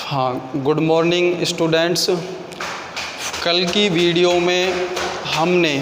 हाँ, good morning students. कल की वीडियो में हमने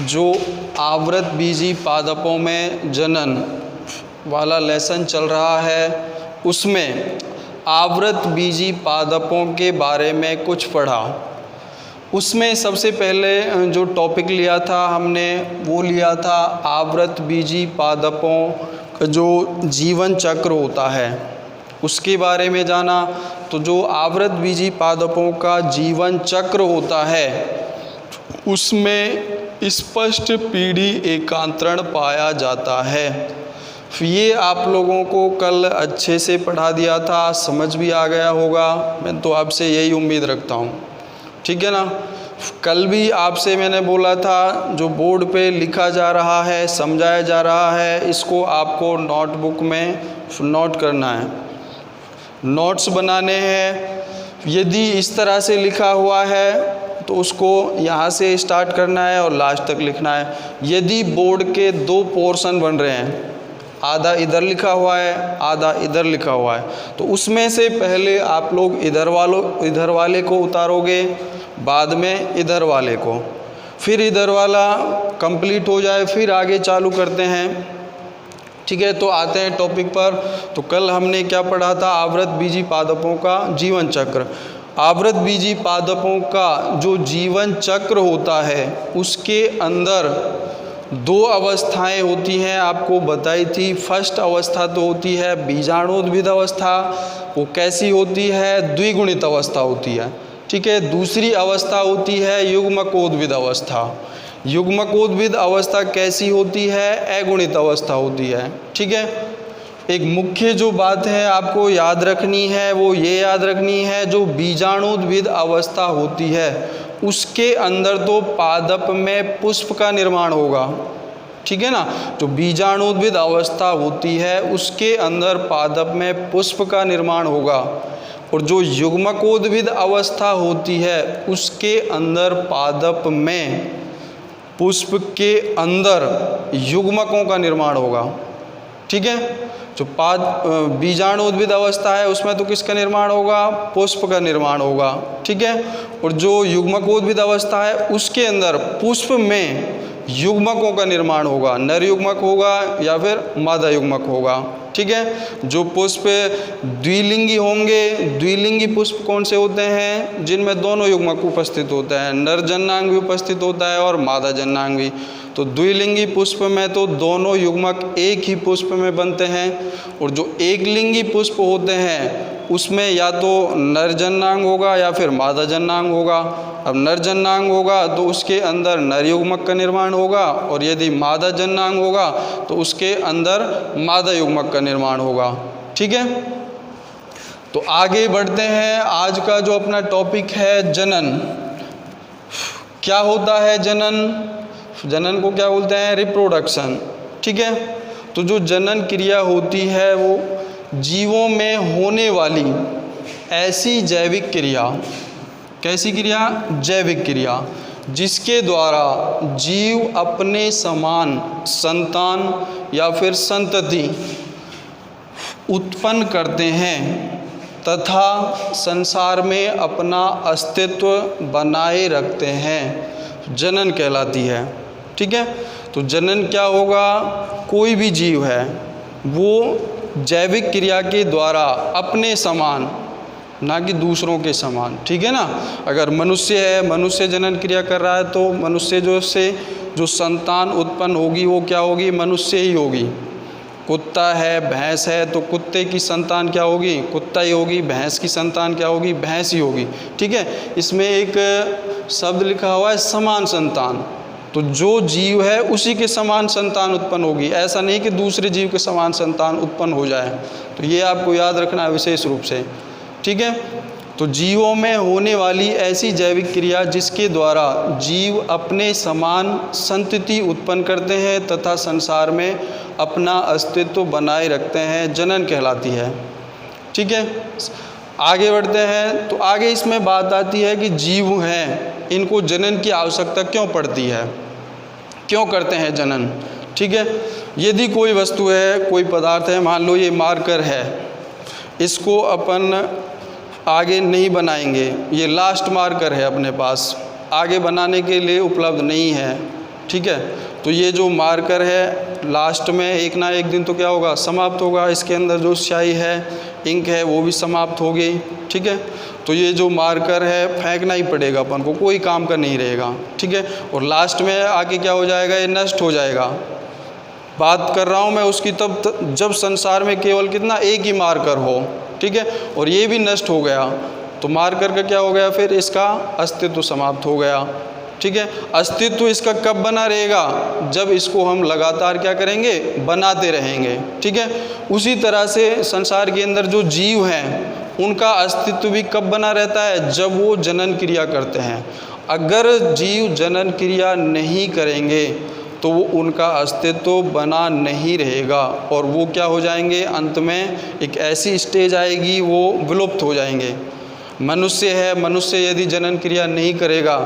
जो आवृतबीजी पादपों में जनन वाला लेसन चल रहा है उसमें आवृतबीजी पादपों के बारे में कुछ पढ़ा। उसमें सबसे पहले जो टॉपिक लिया था हमने वो लिया था आवृतबीजी पादपों का जो जीवन चक्र होता है उसके बारे में जाना। तो जो आवृतबीजी पादपों का जीवन चक्र होता है उसमें स्पष्ट पीढ़ी एकांतरण पाया जाता है। ये आप लोगों को कल अच्छे से पढ़ा दिया था, समझ भी आ गया होगा, मैं तो आपसे यही उम्मीद रखता हूँ, ठीक है ना। कल भी आपसे मैंने बोला था जो बोर्ड पे लिखा जा रहा है, समझाया जा रहा है, इसको आपको नोटबुक में नोट करना है, नोट्स बनाने हैं। यदि इस तरह से लिखा हुआ है तो उसको यहाँ से स्टार्ट करना है और लास्ट तक लिखना है। यदि बोर्ड के दो पोर्शन बन रहे हैं, आधा इधर लिखा हुआ है, आधा इधर लिखा हुआ है, तो उसमें से पहले आप लोग इधर वाले को उतारोगे, बाद में इधर वाले को, फिर इधर वाला कंप्लीट हो जाए फिर आगे चालू करते हैं, ठीक है। तो आते हैं टॉपिक पर। तो कल हमने क्या पढ़ा था, आवृतबीजी पादपों का जीवन चक्र। आवृतबीजी पादपों का जो जीवन चक्र होता है उसके अंदर दो अवस्थाएं होती हैं, आपको बताई थी। फर्स्ट अवस्था तो होती है बीजाणुोद्भिद अवस्था, वो कैसी होती है, द्विगुणित अवस्था होती है, ठीक है। दूसरी अवस्था होती है युग्मकोद्भिद अवस्था। युग्मकोद्भिद अवस्था कैसी होती है, अगुणित अवस्था होती है, ठीक है। एक मुख्य जो बात है आपको याद रखनी है वो ये याद रखनी है, जो बीजाणुोद्भिद अवस्था होती है उसके अंदर तो पादप में पुष्प का निर्माण होगा, ठीक है ना। जो बीजाणुोद्भिद अवस्था होती है उसके अंदर पादप में पुष्प का निर्माण होगा, और जो युग्मकोद्भिद अवस्था होती है उसके अंदर पादप में पुष्प के अंदर युग्मकों का निर्माण होगा, ठीक है। जो बीजाणुोद्भिद अवस्था है उसमें तो किसका निर्माण होगा, पुष्प का निर्माण होगा, ठीक है। और जो युग्मकोद्भिद अवस्था है उसके अंदर पुष्प में युग्मकों का निर्माण होगा, नर युग्मक होगा या फिर मादा युग्मक होगा, ठीक है। जो पुष्प द्विलिंगी होंगे, द्विलिंगी पुष्प कौन से होते हैं, जिनमें दोनों युग्मक उपस्थित होते हैं, नर जननांग भी उपस्थित होता है और मादा जननांग भी। तो द्विलिंगी पुष्प में तो दोनों युग्मक एक ही पुष्प में बनते हैं, और जो एकलिंगी पुष्प होते हैं उसमें या तो नर जननांग होगा या फिर मादा जननांग होगा। अब नर जननांग होगा तो उसके अंदर नर युग्मक का निर्माण होगा, और यदि मादा जननांग होगा तो उसके अंदर मादा युग्मक का निर्माण होगा, ठीक है। तो आगे बढ़ते हैं। आज का जो अपना टॉपिक है जनन। क्या होता है जनन, जनन को क्या बोलते हैं, रिप्रोडक्शन, ठीक है। तो जो जनन क्रिया होती है वो जीवों में होने वाली ऐसी जैविक क्रिया, कैसी क्रिया, जैविक क्रिया, जिसके द्वारा जीव अपने समान संतान या फिर संतति उत्पन्न करते हैं तथा संसार में अपना अस्तित्व बनाए रखते हैं, जनन कहलाती है, ठीक है। तो जनन क्या होगा, कोई भी जीव है वो जैविक क्रिया के द्वारा अपने समान, ना कि दूसरों के समान, ठीक है ना। अगर मनुष्य है, मनुष्य जनन क्रिया कर रहा है तो मनुष्य जो संतान उत्पन्न होगी वो क्या होगी, मनुष्य ही होगी। कुत्ता है, भैंस है, तो कुत्ते की संतान क्या होगी, कुत्ता ही होगी। भैंस की संतान क्या होगी, भैंस ही होगी, ठीक है। इसमें एक शब्द लिखा हुआ है समान संतान, तो जो जीव है उसी के समान संतान उत्पन्न होगी, ऐसा नहीं कि दूसरे जीव के समान संतान उत्पन्न हो जाए। तो ये आपको याद रखना है विशेष रूप से, ठीक है। तो जीवों में होने वाली ऐसी जैविक क्रिया जिसके द्वारा जीव अपने समान संतति उत्पन्न करते हैं तथा संसार में अपना अस्तित्व बनाए रखते हैं, जनन कहलाती है, ठीक है। आगे बढ़ते हैं। तो आगे इसमें बात आती है कि जीव हैं, इनको जनन की आवश्यकता क्यों पड़ती है, क्यों करते हैं जनन, ठीक है। यदि कोई वस्तु है, कोई पदार्थ है, मान लो ये मार्कर है, इसको अपन आगे नहीं बनाएंगे, ये लास्ट मार्कर है अपने पास, आगे बनाने के लिए उपलब्ध नहीं है। ठीक है, तो ये जो मार्कर है लास्ट में एक ना एक दिन तो क्या होगा, समाप्त होगा। इसके अंदर जो स्याही है, इंक है, वो भी समाप्त हो गई। ठीक है, तो ये जो मार्कर है फेंकना ही पड़ेगा अपन को, कोई काम का नहीं रहेगा। ठीक है, और लास्ट में आके क्या हो जाएगा, ये नष्ट हो जाएगा। बात कर रहा हूँ मैं उसकी तब जब संसार में केवल कितना, एक ही मार्कर हो। ठीक है, और ये भी नष्ट हो गया तो मार्कर का क्या हो गया, फिर इसका अस्तित्व समाप्त हो गया। ठीक है, अस्तित्व इसका कब बना रहेगा, जब इसको हम लगातार क्या करेंगे, बनाते रहेंगे। ठीक है, उसी तरह से संसार के अंदर जो जीव हैं उनका अस्तित्व भी कब बना रहता है, जब वो जनन क्रिया करते हैं। अगर जीव जनन क्रिया नहीं करेंगे तो वो उनका अस्तित्व बना नहीं रहेगा और वो क्या हो जाएंगे, अंत में एक ऐसी स्टेज आएगी वो विलुप्त हो जाएंगे। मनुष्य है, मनुष्य यदि जनन क्रिया नहीं करेगा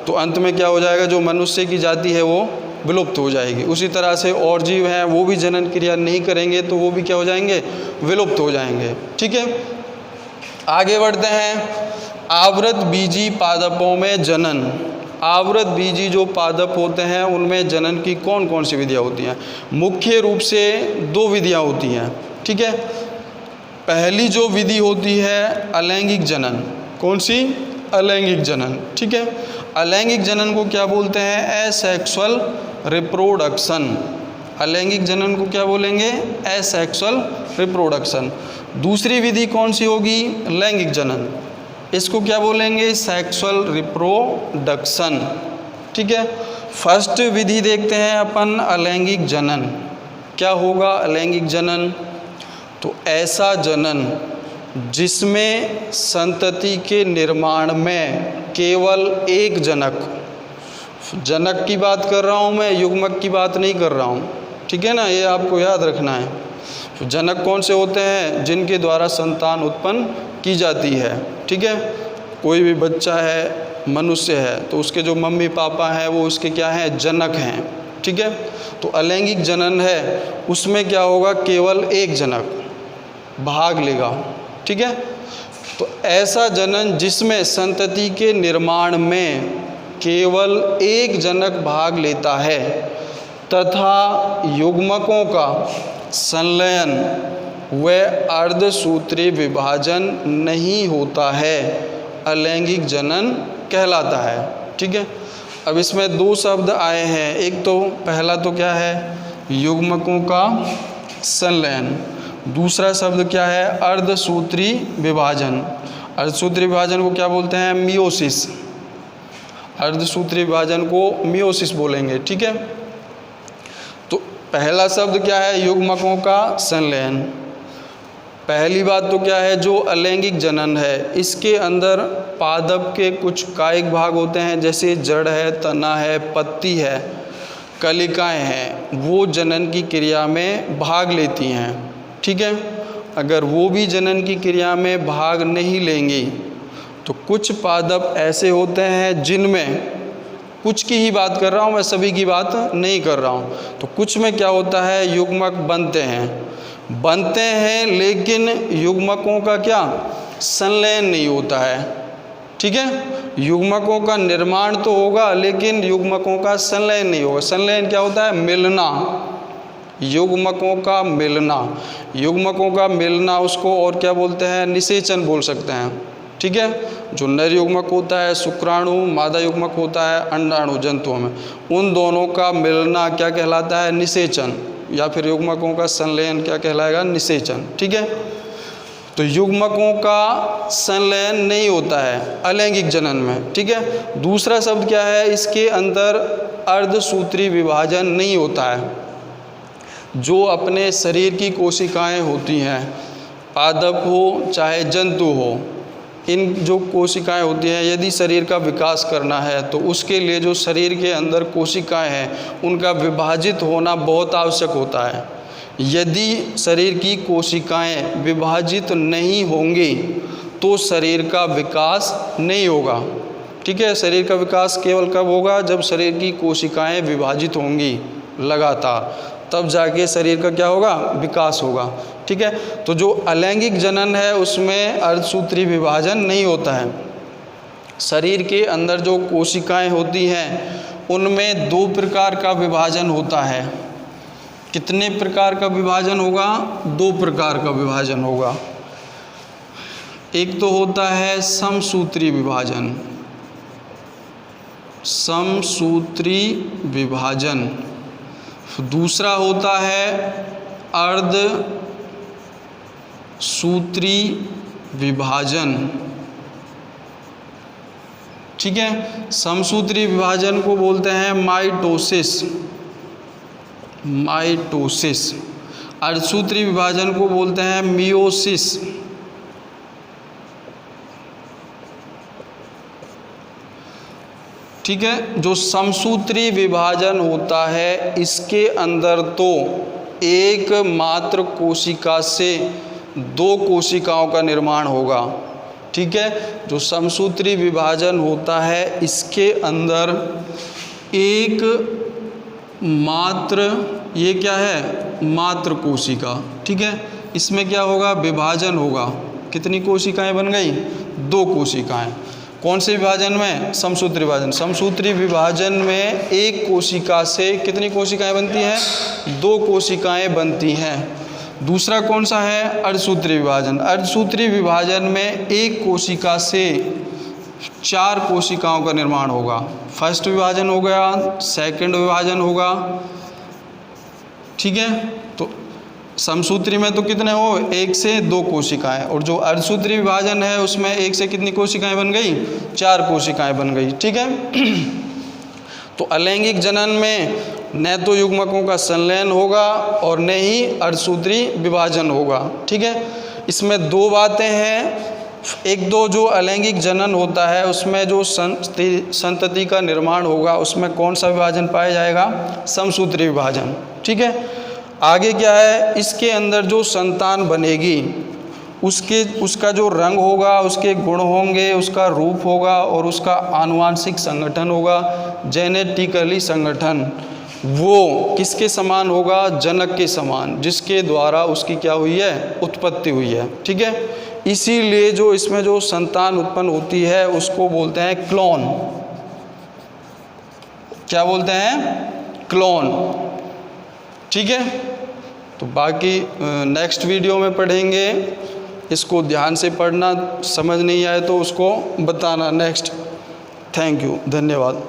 तो अंत में क्या हो जाएगा, जो मनुष्य की जाति है वो विलुप्त हो जाएगी। उसी तरह से और जीव हैं वो भी जनन क्रिया नहीं करेंगे तो वो भी क्या हो जाएंगे, विलुप्त हो जाएंगे। ठीक है, आगे बढ़ते हैं। आवृत बीजी पादपों में जनन। आवृत बीजी जो पादप होते हैं उनमें जनन की कौन कौन सी विधियाँ होती हैं? मुख्य रूप से 2 विधियाँ होती हैं। ठीक है, पहली जो विधि होती है अलैंगिक जनन। कौन सी? अलैंगिक जनन। ठीक है, अलैंगिक जनन को क्या बोलते हैं? Asexual reproduction. अलैंगिक जनन को क्या बोलेंगे? Asexual reproduction. दूसरी विधि कौन सी होगी? लैंगिक जनन। इसको क्या बोलेंगे? Sexual reproduction. ठीक है, फर्स्ट विधि देखते हैं अपन, अलैंगिक जनन। क्या होगा अलैंगिक जनन? तो ऐसा जनन जिसमें संतति के निर्माण में केवल एक जनक, जनक की बात कर रहा हूँ मैं, युग्मक की बात नहीं कर रहा हूँ। ठीक है ना, ये आपको याद रखना है। जनक कौन से होते हैं? जिनके द्वारा संतान उत्पन्न की जाती है। ठीक है, कोई भी बच्चा है, मनुष्य है, तो उसके जो मम्मी पापा हैं वो उसके क्या हैं? जनक हैं। ठीक है, तो अलैंगिक जनन है, उसमें क्या होगा? केवल एक जनक भाग लेगा। ठीक है, तो ऐसा जनन जिसमें संतति के निर्माण में केवल एक जनक भाग लेता है तथा युग्मकों का संलयन व अर्धसूत्री विभाजन नहीं होता है, अलैंगिक जनन कहलाता है। ठीक है, अब इसमें 2 शब्द आए हैं। एक तो पहला तो क्या है? युग्मकों का संलयन। दूसरा शब्द क्या है? अर्धसूत्री विभाजन। अर्धसूत्री विभाजन को क्या बोलते हैं? मियोसिस। अर्धसूत्री विभाजन को मियोसिस बोलेंगे। ठीक है, तो पहला शब्द क्या है? युग्मकों का संलयन। पहली बात तो क्या है? जो अलैंगिक जनन है इसके अंदर पादप के कुछ कायिक भाग होते हैं, जैसे जड़ है, तना है, पत्ती है, कलिकाएं हैं, वो जनन की क्रिया में भाग लेती हैं। ठीक है, अगर वो भी जनन की क्रिया में भाग नहीं लेंगी तो कुछ पादप ऐसे होते हैं जिनमें, कुछ की ही बात कर रहा हूँ मैं, सभी की बात नहीं कर रहा हूँ, तो कुछ में क्या होता है? युग्मक बनते हैं लेकिन युग्मकों का क्या? संलयन नहीं होता है। ठीक है, युग्मकों का निर्माण तो होगा लेकिन युग्मकों का संलयन नहीं होगा। संलयन क्या होता है? मिलना, युग्मकों का मिलना। युग्मकों का मिलना उसको और क्या बोलते हैं? निषेचन बोल सकते हैं। ठीक है, जो नर युग्मक होता है शुक्राणु, मादा युग्मक होता है अंडाणु जंतुओं में, उन दोनों का मिलना क्या कहलाता है? निषेचन। या फिर युग्मकों का संलयन क्या कहलाएगा? निषेचन। ठीक है, तो युग्मकों का संलयन नहीं होता है अलैंगिक जनन में। ठीक है, दूसरा शब्द क्या है? इसके अंदर अर्धसूत्री विभाजन नहीं होता है। जो अपने शरीर की कोशिकाएं होती हैं, पादप हो चाहे जंतु हो, इन जो कोशिकाएं होती हैं, यदि शरीर का विकास करना है तो उसके लिए जो शरीर के अंदर कोशिकाएं हैं उनका विभाजित होना बहुत आवश्यक होता है। यदि शरीर की कोशिकाएं विभाजित नहीं होंगी तो शरीर का विकास नहीं होगा। ठीक है, शरीर का विकास केवल कब होगा? जब शरीर की कोशिकाएं विभाजित होंगी लगातार, तब जाके शरीर का क्या होगा? विकास होगा। ठीक है। तो जो अलैंगिक जनन है उसमें अर्धसूत्री विभाजन नहीं होता है। शरीर के अंदर जो कोशिकाएं होती हैं उनमें 2 प्रकार का विभाजन होता है। कितने प्रकार का विभाजन होगा? 2 प्रकार का विभाजन होगा। एक तो होता है समसूत्री विभाजन, समसूत्री विभाजन। दूसरा होता है अर्धसूत्री विभाजन, ठीक है। समसूत्री विभाजन को बोलते हैं माइटोसिस, माइटोसिस। अर्धसूत्री विभाजन को बोलते हैं मियोसिस। ठीक है। जो समसूत्री विभाजन होता है इसके अंदर तो एक मात्र कोशिका से 2 कोशिकाओं का निर्माण होगा, ठीक है। जो समसूत्री विभाजन होता है इसके अंदर एक मात्र, ये क्या है? मात्र कोशिका, ठीक है। इसमें क्या होगा? विभाजन होगा। कितनी कोशिकाएं बन गई? 2 कोशिकाएं। कौन से विभाजन में? समसूत्री विभाजन। समसूत्री विभाजन में एक कोशिका से कितनी कोशिकाएं बनती हैं? 2 कोशिकाएं बनती हैं। दूसरा कौन सा है? अर्धसूत्री विभाजन। अर्धसूत्री विभाजन में एक कोशिका से 4 कोशिकाओं का निर्माण होगा। फर्स्ट विभाजन हो गया, सेकंड विभाजन होगा, ठीक है। तो समसूत्री में तो कितने हो? 1 से 2 कोशिकाएं। और जो अर्धसूत्री विभाजन है उसमें 1 से कितनी कोशिकाएं बन गई? 4 कोशिकाएं बन गई, ठीक है। तो अलैंगिक जनन में न तो युग्मकों का संलयन होगा और न ही अर्धसूत्री विभाजन होगा, ठीक है। इसमें 2 बातें हैं। एक तो जो अलैंगिक जनन होता है उसमें जो संतति का निर्माण होगा उसमें कौन सा विभाजन पाया जाएगा? समसूत्री विभाजन, ठीक है। आगे क्या है? इसके अंदर जो संतान बनेगी उसका जो रंग होगा, उसके गुण होंगे, उसका रूप होगा और उसका आनुवांशिक संगठन होगा, जेनेटिकली संगठन, वो किसके समान होगा? जनक के समान, जिसके द्वारा उसकी क्या हुई है? उत्पत्ति हुई है, ठीक है। इसीलिए जो इसमें जो संतान उत्पन्न होती है उसको बोलते हैं क्लोन। क्या बोलते हैं? क्लोन, ठीक है। तो बाकी नेक्स्ट वीडियो में पढ़ेंगे। इसको ध्यान से पढ़ना, समझ नहीं आए तो उसको बताना नेक्स्ट। थैंक यू, धन्यवाद।